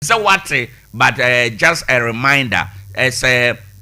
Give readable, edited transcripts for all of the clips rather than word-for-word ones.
So what? But just a reminder. As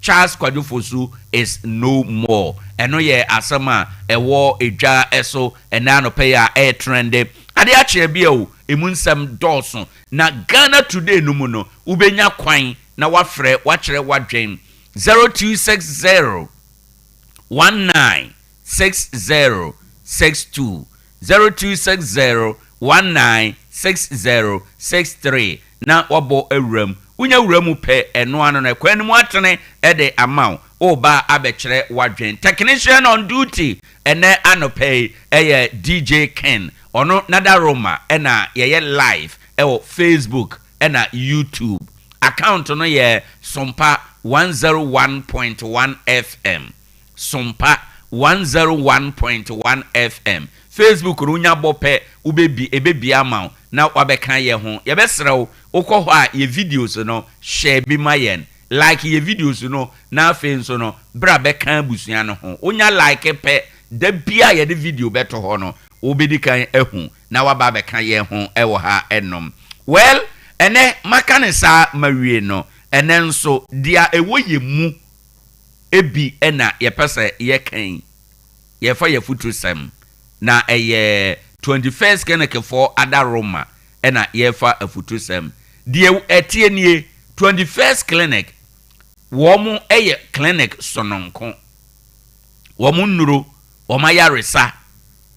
Charles Kwadufosu is no more. Eno ye asama ewo eja eso enano pay air trende. Ade Akye Abia o emunsem dawson na Ghana today no mu no ubenya kwan na wafrɛ wachre wadwen 0260 196062 0260 196063 na wabo awuram unya wuramu pɛ eno ano na kwan mu atene de amount oba abɛkyerɛ wadwen technician on duty ene anopɛ DJ Ken ono nada Roma ena ye live ewo Facebook ena YouTube account no ye Sompa 101.1 FM Sompa 101.1 FM Facebook runya bope ubebi ebebi ama na wabeka ye ho ye besrew ukọ a ye videos no share bi mayen like ye videos no na afen so no bra beka busua no ho onya like pe da bia ye de video beto ho no obedi kan ehu na waba beka ye ho ewo ha enom well ene makane sa mawie no ene nso dia ewo ye mu ebi ena ye pese ye kan ye fa ye futusem na eye 21st keneke for Ada Roma ena ye fa afutusem die etie nie 21st clinic womu eye clinic sononko womu nuro womayaresa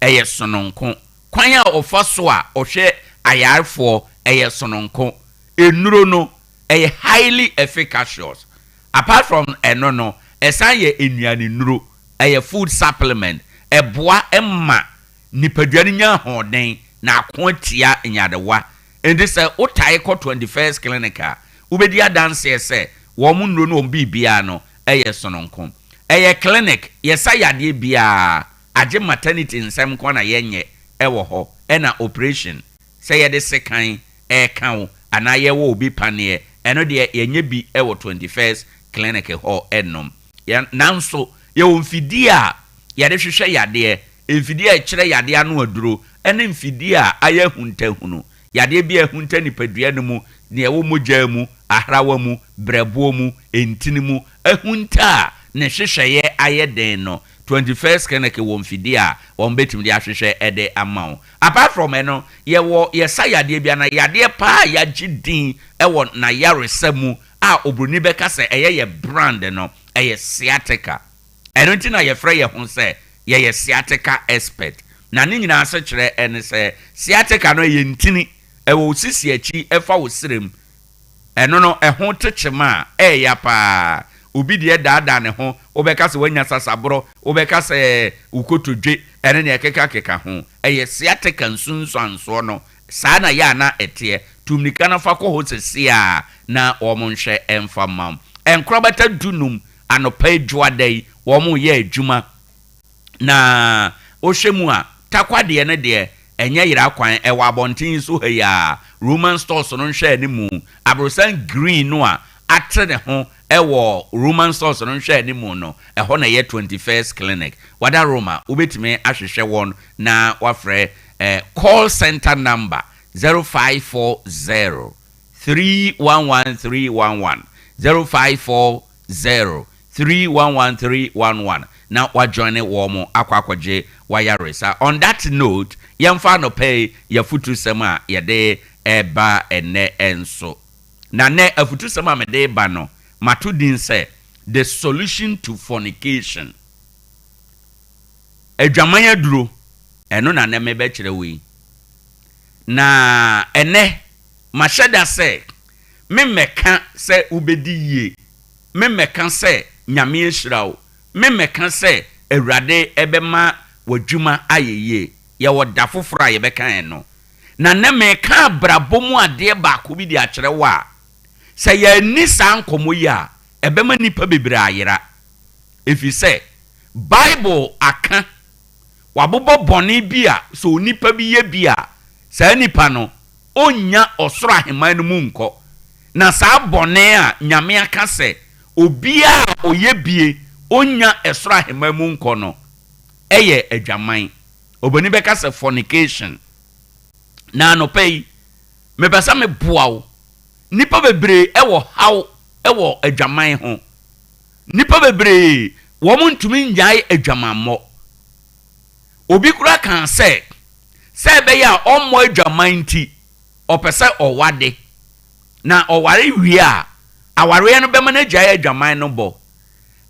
eye sononko kwan a ofa so a ohwe ayarfo eye sononko enuro no eye highly efficacious apart from eno no esan ye enuane nuro eye food supplement eboa emma nipaduane nya hoden na akotia nyadewa ende se otai ko 21st clinic a ubedi adanse se wo mu nuro no bibia no eye sononko eye clinic yesa yade bia age maternity nsem ko na yenye ewo ho ena operation se ye de sekan kan ana ye wo obi panie eno de yenye bi ewo 21st clinic ho enom nanso ye wo mfidi a ye de hwehwe yade mfidi a kire yade anu aduro ene mfidi a aye huntahunu yade bi ahunta nipadua no mu ne ewo mogya mu ahrawa mu brebo mu entini mu ahunta ne hwehweye aye den no 21st keneke wo mfidi a wo betim de ahwehwe ede amount apart from eno ye wo ye sayade bia na yade pa ya gidin ewo na yaresemu a obroni beka se ye brand no eye sciatica eno nti na ye frɛ ye ho se ye sciatica expert na ne nyina ase kyerɛ ene se sciatica no ye ntini ewo sisi achi efa wo srem eno no eho techema ya pa obi de daada ne ho obeka se wanya sasabro obeka se ukotodwe ene ne keka ho eye sciatica nsunsanso no saa na ya na etie tumnika na fa ko ho sesia na omonhwe emfa mam enkrobata dunum anopa adwadai wo mo ye adwuma na ohwemu a Tarkwa de ne de enye yira kwan ewa abontin so heya Roman stores no nhwe animu abrosan green no a atre ne ho ewo Roman stores no nhwe animu no eho na ye 21st clinic wada Roma obetime ahwehwe won na wafre call center number 0540 311311 0540 311311 now wa join it warm akwaje wayaresa. On that note yamfa no pay ya futu sema ya de eba ene enso na ne afutu sema me de ba no matudin say the solution to fornication edwamanya duro eno na ne me be kire we na ene mashada say me meka say ubedi yie me meka say nyame ehirawo me meka say awurade ebema wadwuma ayeye ye woda foforo ye beka eno na ne meka brabomu ade ba ko bi di akere wa say ya ni san komo ya ebema nipa bebre ayera efi say Bible aka wabobo boni bia so nipa bi ye bia sa nipa no onya osoro aheman no mu nko na sa bone a nyame aka say obia oyebie onya esoro aheman mu nko no eye adwaman oboni beka say fornication na no pay me pesa me boawo nipa bebre ewo haw ewo adwaman ho nipa bebre wo ntumi nyae adwamammo obi kura kan se be ya ommo adwaman ti opese owade na oware wie a aware no be ma na gyae adwaman no bo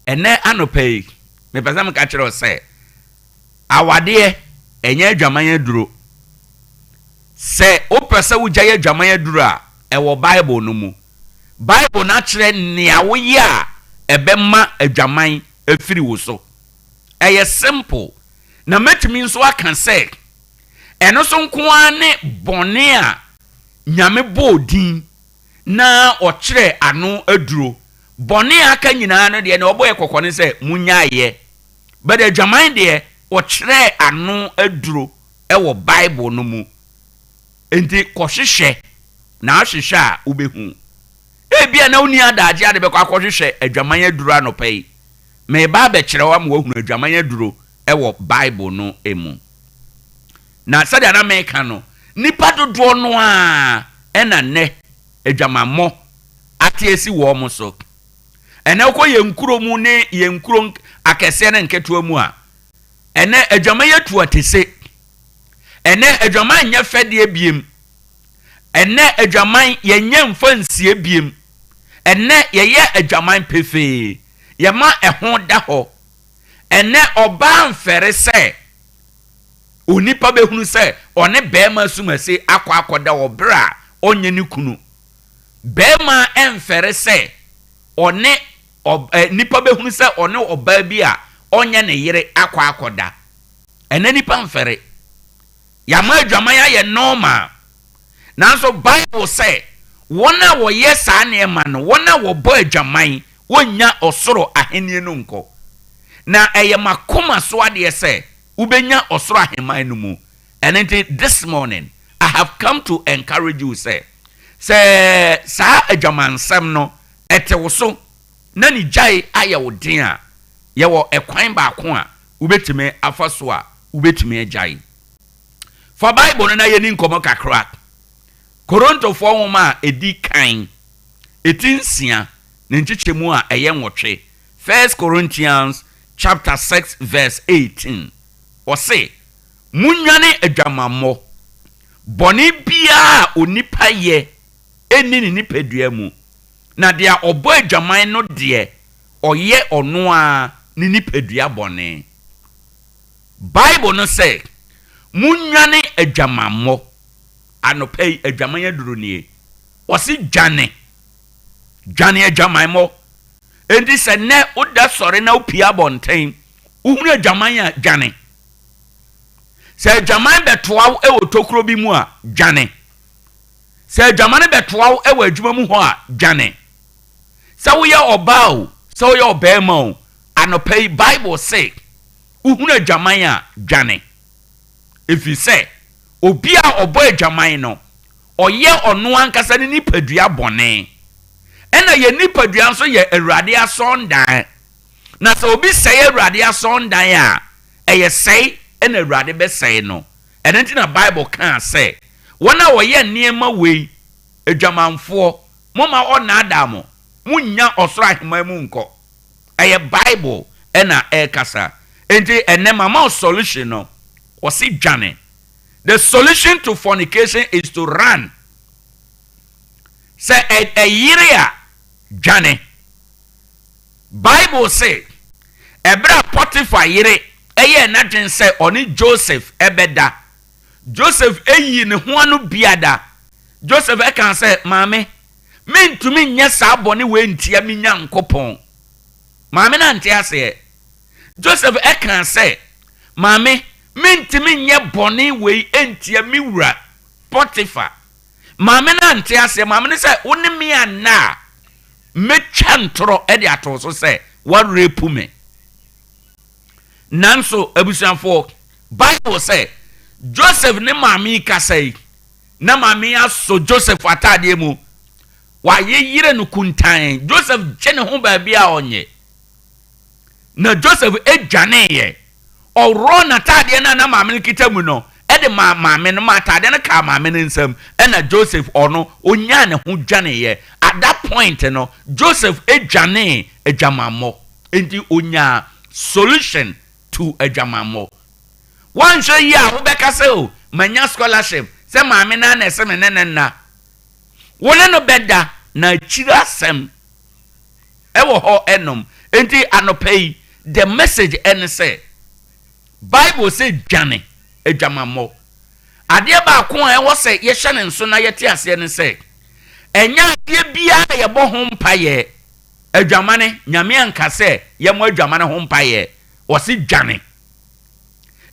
ene anopai me pese me ka kire se awade enye adwaman aduro se opese wo gyae adwaman aduro a ewo Bible no mu Bible na kire nea wo ye a ebema adwaman afiri wo so eye simple na metumi nso aka se eno so nkoa ne bone a nyame bodin na o kire ano aduro bone aka nyina no de na oboye kokone se munyaaye but adwaman de o kire ano aduro ewo Bible no mu enti kohwehwe na ahwehwe a ubehu ebia na uni adaje ade be kwa kohwehwe adwaman aduro anopai me ba be kire wa ma wahunu adwaman aduro ewo Bible no emu na sadia na meka no nipa dodo no a ena ne adwamammo atiesi wo mo so ena ko yenkuro mu ne yenkuro akese ne nketo mu a ena adwaman yatu atese ena adwaman nya fede biem ena adwaman yenye mfansie biem ena yeye adwaman pefe yema eho da ho ena oba mfere se onipa behunu se one bema sumase akoda obra onye ni kunu bema emfere se one nipa behunu se one oba bi a onye ne yire akoda ena nipa mfere yama adwaman ya ye normal nanso Bible say wona wo yesa na ema no wona wo bo adwaman wonya osoro ahenie no nko na eye makoma so ade se ubenya osoro aheman no mu and this morning I have come to encourage you say sa adwaman sam no etewo so na ni jai aye wo den a ye wo ekwan ba ko a ubetime afaso a ubetime jai for Bible no na ye ni nkomo kakra Koronto fo homa edi kan etinsia ne nchichemu a eye nwotwe 1 Corinthians chapter 6 verse 18 o say munwane adwamammo boni bia onipa ye eni ni nipadua mu na dia obo adwaman no de oye ono a ni nipadua bone Bible no say munwane adwamammo anopai adwaman aduro nie osi dwane adwaman mo endi se ne oda sore na opia bonten uhunu adwaman a dwane se adwaman betoa e wotokro bi mu a dwane se adwaman betoa e wadwuma mu ho a dwane se wo ye obao se wo ye obema o anopai Bible say uhunu adwaman a dwane if you say obi a obo adwaman no oye ono ankasa ni nipadua bone ena ye nipadua nso ye awurade asondan na so obi say awurade asondan a eye say ena awurade be say no enti na Bible kan say wona woye niema wei adwamanfo moma ona adamo munya osoro ahema mu nko eye Bible ena kasa enti enema ma solution no osi dwane. The solution to fornication is to run. Say a year Johnny. Bible say Ebra Potiphar yire eye na say oni Joseph ebeda. Joseph eyi ne ho anu biada. Joseph e kan say mame me ntumi nya sa bone we ntia me nyankopon. Mame na ntia say Joseph e kan say mame mentimi nye bone we entia mi wura Potiphar mame na nte ase mame ne say woni me ana metwa ntoro e de ato so say wa repu me nanso abusanfo Bible say Joseph ne mame ka say na mame aso Joseph atade mu wa yeyire no kuntan Joseph gene ho ba bia onye na Joseph edwane ye oro na tade na mame kitamu no e ɛde maame no atade no ka maame no nsam ɛna Joseph ɔno onya ne ho dwane ye at that point no Joseph edwane adwamammɔ enti onya solution to adwamammɔ one hwe yi a wobɛka sɛ o manya scholarship sɛ maame na na ɛsɛ me na wone no bɛda na akyiri asɛm ɛwɔ hɔ ɛnom enti anɔpɛ the message ɛne sɛ Bible sɛ dwane adwamammɔ adeɛ baako a ɛwɔ sɛ yɛhyɛ ne nso na yɛte aseɛ ne sɛ ɛnya adeɛ biara na yɛbɔ ho mpayɛ adwamane nyame anka sɛ yɛmɔ adwamane ho mpayɛ wɔse dwane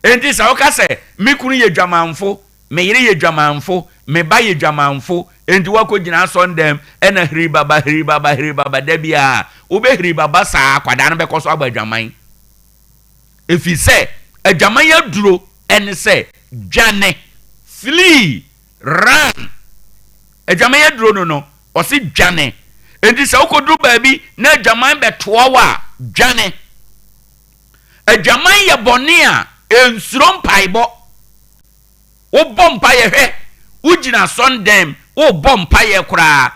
enti sɛ woka sɛ me kunu yɛ dwamanfo me yere yɛ dwamanfo me ba yɛ dwamanfo enti wako gyina asɔndɛm ɛna hiri baba da bia wobɛhiri baba saa kwadaa no bɛkɔ so aba adwaman efi sɛ adwaman yɛ duro ɛne sɛ dwane flee run adwaman yɛ duro no ɔse dwane enti sɛ wokoduru baabi na adwaman bɛtoa wa dwane adwaman yɛ bɔne a ensuro mpaebɔ wobɔ mpayɛ hwɛ wogyina sɔndɛm wobɔ mpayɛ koraa